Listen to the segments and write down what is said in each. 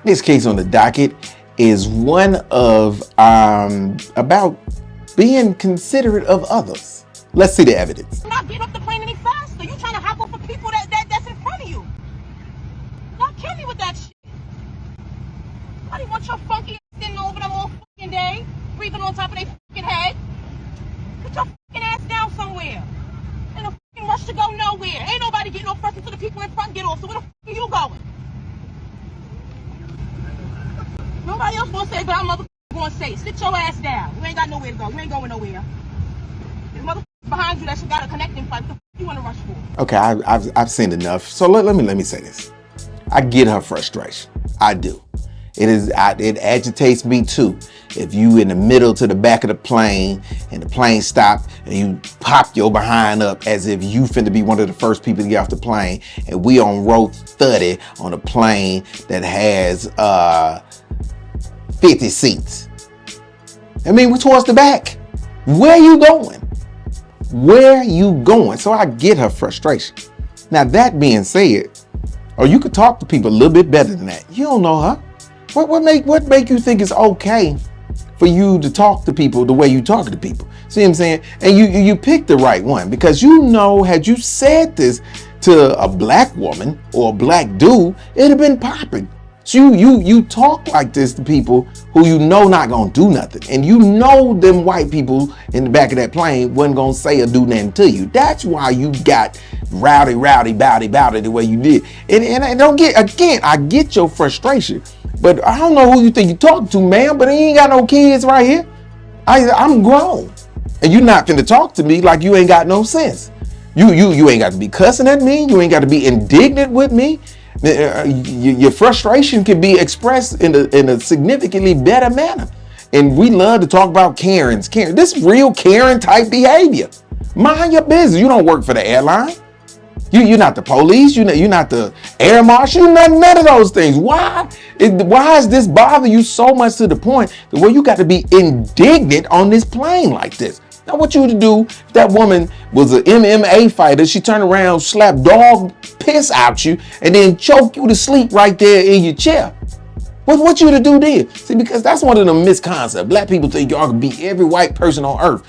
This case on the docket is one of about being considerate of others. Let's see the evidence. Not get off the plane any faster. You trying to hop over people that's in front of you. Not kill me with that shit. I didn't want your funky ass sitting over them all fucking day, breathing on top of their fucking head. Put your fucking ass down somewhere. In a fucking rush to go nowhere. Ain't nobody getting off first until the people in front get off. So where the fuck are you going? Nobody else gonna say, but I'm motherfucking gonna say, sit your ass down. You ain't got nowhere to go. You ain't going nowhere. There's motherfuckers behind you that should got a connecting fight. What the fuck you wanna rush for? Okay, I've seen enough. So let me say this. I get her frustration. I do. It agitates me too. If you in the middle to the back of the plane and the plane stop and you pop your behind up as if you finna be one of the first people to get off the plane, and we on row 30 on a plane that has 50 seats. I mean, we're towards the back. Where you going? Where you going? So I get her frustration. Now that being said, or you could talk to people a little bit better than that. You don't know her. What make you think it's okay for you to talk to people the way you talk to people? See what I'm saying? And you picked the right one, because you know, had you said this to a black woman or a black dude, it'd have been popping. So you talk like this to people who you know not gonna do nothing, and you know them white people in the back of that plane wasn't gonna say or do nothing to you. That's why you got rowdy the way you did. And I don't get, again, I get your frustration, but I don't know who you think you talking to, man. But he ain't got no kids right here. I'm grown, and you not finna talk to me like you ain't got no sense. You ain't got to be cussing at me. You ain't got to be indignant with me. Your frustration can be expressed in a significantly better manner. And we love to talk about Karens. Karen, this real Karen type behavior. Mind your business. You don't work for the airline. You're not the police. You're not the air marshal. You're not none of those things. Why does this bother you so much to the point where you got to be indignant on this plane like this? I want you to do, if that woman was an MMA fighter, she turned around, slap dog piss out you, and then choke you to sleep right there in your chair. What you to do then? See, because that's one of the misconceptions. Black people think y'all can beat every white person on earth.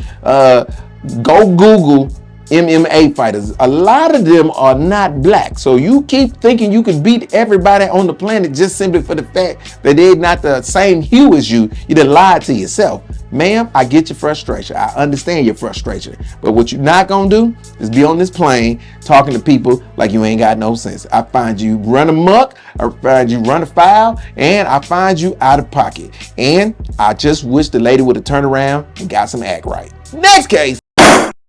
Go Google MMA fighters. A lot of them are not black. So you keep thinking you can beat everybody on the planet just simply for the fact that they're not the same hue as you. You done lied to yourself. Ma'am, I get your frustration. I understand your frustration. But what you're not gonna do is be on this plane talking to people like you ain't got no sense. I find you run amok, I find you run afoul, and I find you out of pocket. And I just wish the lady would have turned around and got some act right. Next case.